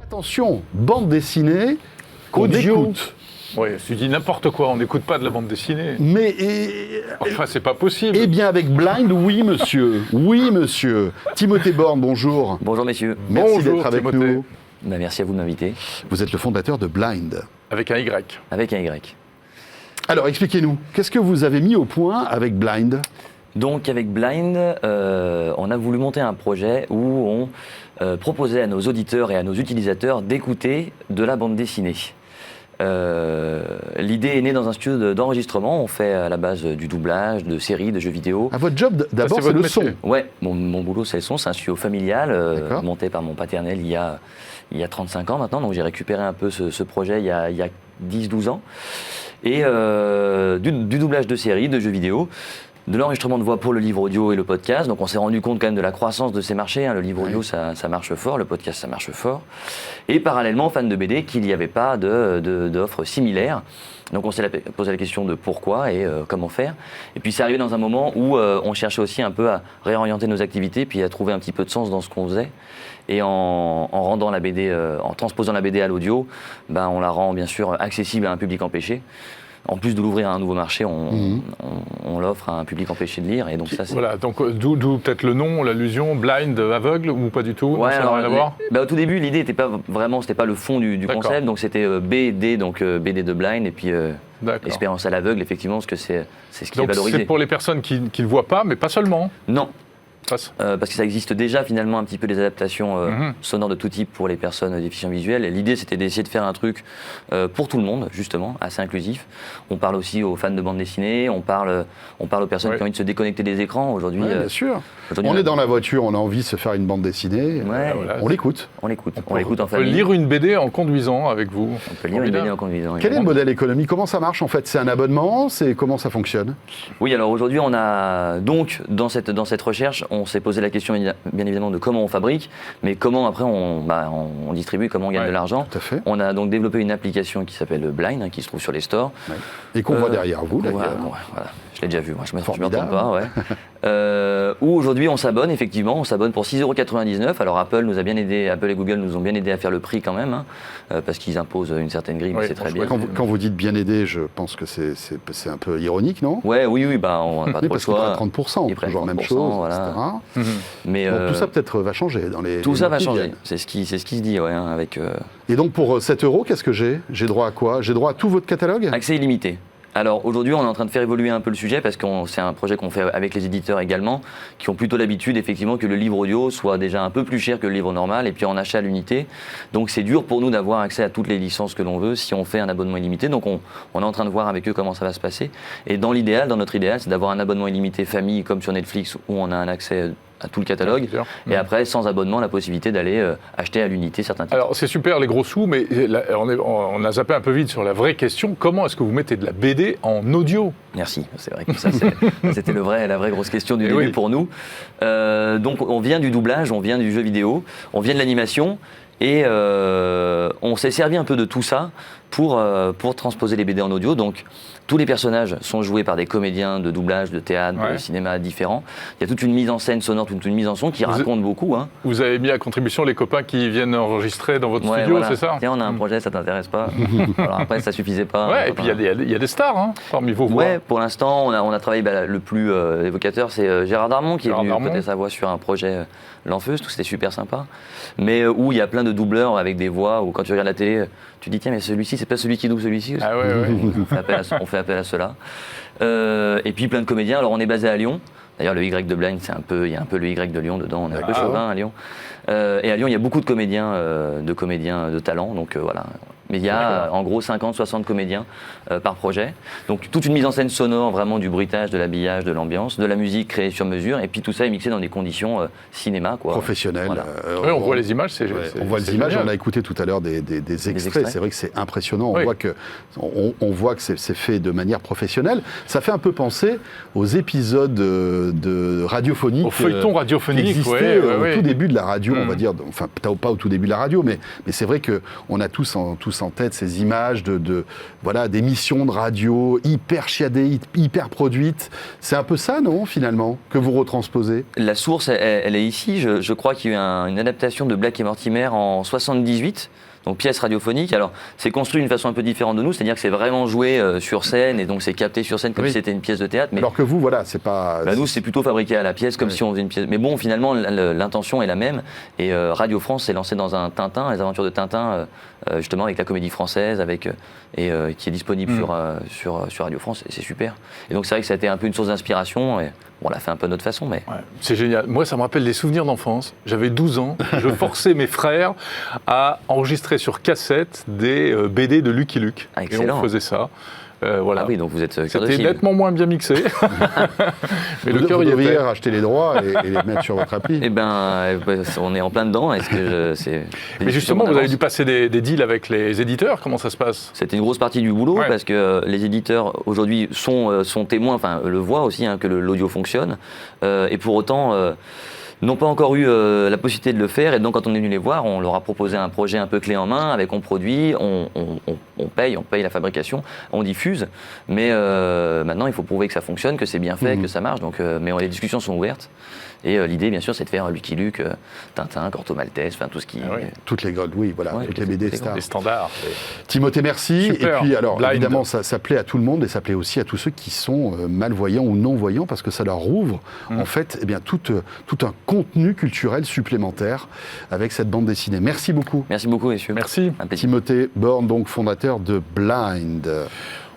Attention, bande dessinée qu'on écoute. Oui, tu dis n'importe quoi, on n'écoute pas de la bande dessinée. Mais Enfin, c'est pas possible. Eh bien, avec Blind, oui, monsieur. Oui, monsieur. Timothée Borne, bonjour. Bonjour messieurs. Merci Bonjour, d'être avec Timothée. nous. Merci à vous de m'inviter. Vous êtes le fondateur de Blind. Avec un Y. Avec un Y. Alors, expliquez-nous, qu'est-ce que vous avez mis au point avec Blind ? Donc avec Blind, on a voulu monter un projet où on proposait à nos auditeurs et à nos utilisateurs d'écouter de la bande dessinée. L'idée est née dans un studio d'enregistrement. On fait à la base du doublage, de séries, de jeux vidéo. Ah, votre job, d'abord, c'est c'est votre le son. métier. Ouais, mon boulot c'est le son. C'est un studio familial D'accord. monté par mon paternel il y a 35 ans maintenant. Donc j'ai récupéré un peu ce projet il y a 10-12 ans. Et du doublage de séries, de jeux vidéo. De l'enregistrement de voix pour le livre audio et le podcast. Donc on s'est rendu compte quand même de la croissance de ces marchés. Le livre audio, ça marche fort. Le podcast, ça marche fort. Et parallèlement, fan de BD, qu'il n'y avait pas d'offres similaires. Donc on s'est posé la question de pourquoi et comment faire. Et puis c'est arrivé dans un moment où on cherchait aussi un peu à réorienter nos activités, puis à trouver un petit peu de sens dans ce qu'on faisait. Et en rendant la BD, en transposant la BD à l'audio, on la rend bien sûr accessible à un public empêché. En plus de l'ouvrir à un nouveau marché, on l'offre à un public empêché de lire. Et donc ça, c'est... Voilà, donc d'où peut-être le nom, l'allusion, blind, aveugle ou pas du tout? Ouais, ça n'a rien à voir. Au tout début, l'idée n'était pas vraiment, c'était pas le fond du concept, donc c'était BD, donc BD de Blind, et puis expérience à l'aveugle, effectivement, parce que c'est ce qui est Donc valorisé. c'est pour les personnes qui ne le voient pas, mais pas seulement. Non. Parce Parce que ça existe déjà finalement un petit peu des adaptations sonores de tout type pour les personnes déficientes visuelles. Et l'idée c'était d'essayer de faire un truc pour tout le monde, justement, assez inclusif. On parle aussi aux fans de bande dessinée, on parle aux personnes qui ont envie de se déconnecter des écrans. Aujourd'hui, Ouais, bien sûr. aujourd'hui, On est dans la voiture, on a envie de se faire une bande dessinée. Ouais, voilà. On l'écoute. on l'écoute en on peut famille. lire une BD en conduisant avec vous. On peut lire une BD en conduisant. Quel est le modèle économique? Comment ça marche en fait? C'est un abonnement? Comment ça fonctionne? Oui, alors aujourd'hui, on a donc dans cette recherche, on s'est posé la question bien évidemment de comment on fabrique, mais comment après on distribue, comment on gagne de l'argent. Tout à fait. On a donc développé une application qui s'appelle Blind, qui se trouve sur les stores. Ouais. Et qu'on voit derrière vous, d'ailleurs. Voilà. Je l'ai déjà vu, moi je ne me Formidable. trompe pas. Ouais. Où aujourd'hui on s'abonne, effectivement, on s'abonne pour 6,99 €. Alors Apple nous a bien aidé, Apple et Google nous ont bien aidé à faire le prix quand même, parce qu'ils imposent une certaine grille, mais c'est très bien. Quand vous dites bien aidé, je pense que c'est un peu ironique, non? Ouais, oui, on n'a pas trop le Parce qu'ils choix. prennent 30%, Ils prennent toujours la même 30%, chose, voilà. etc. Mais Donc, tout ça peut-être va changer dans les tout les ça mois va qui changer, viennent. c'est ce qui se dit, ouais, avec Et donc pour 7 €, qu'est-ce que j'ai? J'ai droit à quoi? J'ai droit à tout votre catalogue? accès illimité. Alors aujourd'hui, on est en train de faire évoluer un peu le sujet parce que c'est un projet qu'on fait avec les éditeurs également, qui ont plutôt l'habitude effectivement que le livre audio soit déjà un peu plus cher que le livre normal et puis en achat à l'unité. Donc c'est dur pour nous d'avoir accès à toutes les licences que l'on veut si on fait un abonnement illimité. Donc on est en train de voir avec eux comment ça va se passer. Et dans notre idéal, c'est d'avoir un abonnement illimité famille comme sur Netflix où on a un accès à tout le catalogue. Et après, sans abonnement, la possibilité d'aller acheter à l'unité certains titres. Alors c'est super les gros sous, mais là, on a zappé un peu vite sur la vraie question. Comment est-ce que vous mettez de la BD en audio? Merci, c'est vrai que ça c'était la vraie grosse question du début pour nous. Donc on vient du doublage, on vient du jeu vidéo, on vient de l'animation et on s'est servi un peu de tout ça pour transposer les BD en audio. Donc tous les personnages sont joués par des comédiens de doublage, de théâtre, de cinéma différents. Il y a toute une mise en scène sonore, toute une mise en son qui raconte beaucoup. Vous avez mis à contribution les copains qui viennent enregistrer dans votre studio, voilà. c'est ça? Tiens, on a un projet, ça t'intéresse pas? Alors après, ça suffisait pas. Ouais, et puis il y a des stars parmi vos voix. Ouais, pour l'instant, on a travaillé, le plus évocateur, c'est Gérard Darmon qui est venu prêter sa voix sur un projet L'Enfeuse, tout c'était super sympa. Mais où il y a plein de doubleurs avec des voix, où quand tu regardes la télé, tu te dis tiens, mais celui-ci, c'est pas celui qui double celui-ci. Ah ouais. On fait appel à cela. Et puis plein de comédiens. Alors on est basé à Lyon. D'ailleurs, le Y de Blind, il y a un peu le Y de Lyon dedans. On est un peu chauvin à Lyon. Et à Lyon, il y a beaucoup de comédiens de talent. Donc voilà. Mais il y a en gros 50-60 comédiens par projet. Donc toute une mise en scène sonore, vraiment du bruitage, de l'habillage, de l'ambiance, de la musique créée sur mesure. Et puis tout ça est mixé dans des conditions cinéma. Professionnelles. Voilà. Oui, on voit les images. On voit les images, génial. on a écouté tout à l'heure des extraits. C'est vrai que c'est impressionnant. On voit que c'est fait de manière professionnelle. Ça fait un peu penser aux épisodes de radiophoniques. Au feuilleton radiophonique, qui existaient au tout début de la radio, on va dire. Enfin, pas au tout début de la radio, mais c'est vrai qu'on a tous tous en tête ces images voilà, d'émissions de radio hyper chiadées, hyper produites. C'est un peu ça, non, finalement, que vous retransposez? La source, elle est ici. Je crois qu'il y a eu une adaptation de Black et Mortimer en 78. Donc pièce radiophonique. Alors c'est construit d'une façon un peu différente de nous, c'est-à-dire que c'est vraiment joué sur scène et donc c'est capté sur scène comme si c'était une pièce de théâtre. Mais alors que vous, voilà, c'est pas... nous, c'est plutôt fabriqué à la pièce comme si on faisait une pièce. Mais bon, finalement, l'intention est la même. Et Radio France s'est lancé dans un Tintin, les aventures de Tintin, justement avec la Comédie Française, qui est disponible sur Radio France. Et c'est super. Et donc c'est vrai que ça a été un peu une source d'inspiration. Et on l'a fait un peu de notre façon, mais... Ouais, c'est génial. Moi, ça me rappelle des souvenirs d'enfance. J'avais 12 ans. Je forçais mes frères à enregistrer sur cassette des BD de Lucky Luke. Ah, excellent. Et on faisait ça. Voilà. Ah oui, donc vous êtes cœur de C'était cible. nettement moins bien mixé. Mais vous, le cœur y devriez était. racheter les droits et les mettre sur votre appli. Eh ben, on est en plein dedans. Mais justement, vous avez dû passer des deals avec les éditeurs. Comment ça se passe? C'était une grosse partie du boulot parce que les éditeurs aujourd'hui sont témoins, enfin le voient aussi que l'audio fonctionne. Et pour autant, n'ont pas encore eu la possibilité de le faire. Et donc quand on est venu les voir, on leur a proposé un projet un peu clé en main, avec on produit, on paye la fabrication, on diffuse. Mais maintenant, il faut prouver que ça fonctionne, que c'est bien fait, que ça marche. Donc, mais les discussions sont ouvertes. Et l'idée, bien sûr, c'est de faire Lucky Luke, Tintin, Corto Maltese, enfin tout ce qui... Toutes les toutes les BD stars. Les standards. Timothée, merci. Super. Et puis, alors, Blind. évidemment, ça plaît à tout le monde et ça plaît aussi à tous ceux qui sont malvoyants ou non-voyants parce que ça leur ouvre, en fait, eh bien, tout un contenu culturel supplémentaire avec cette bande dessinée. Merci beaucoup. Merci beaucoup, messieurs. Merci. Un plaisir. Timothée Borne, donc fondateur de Blind.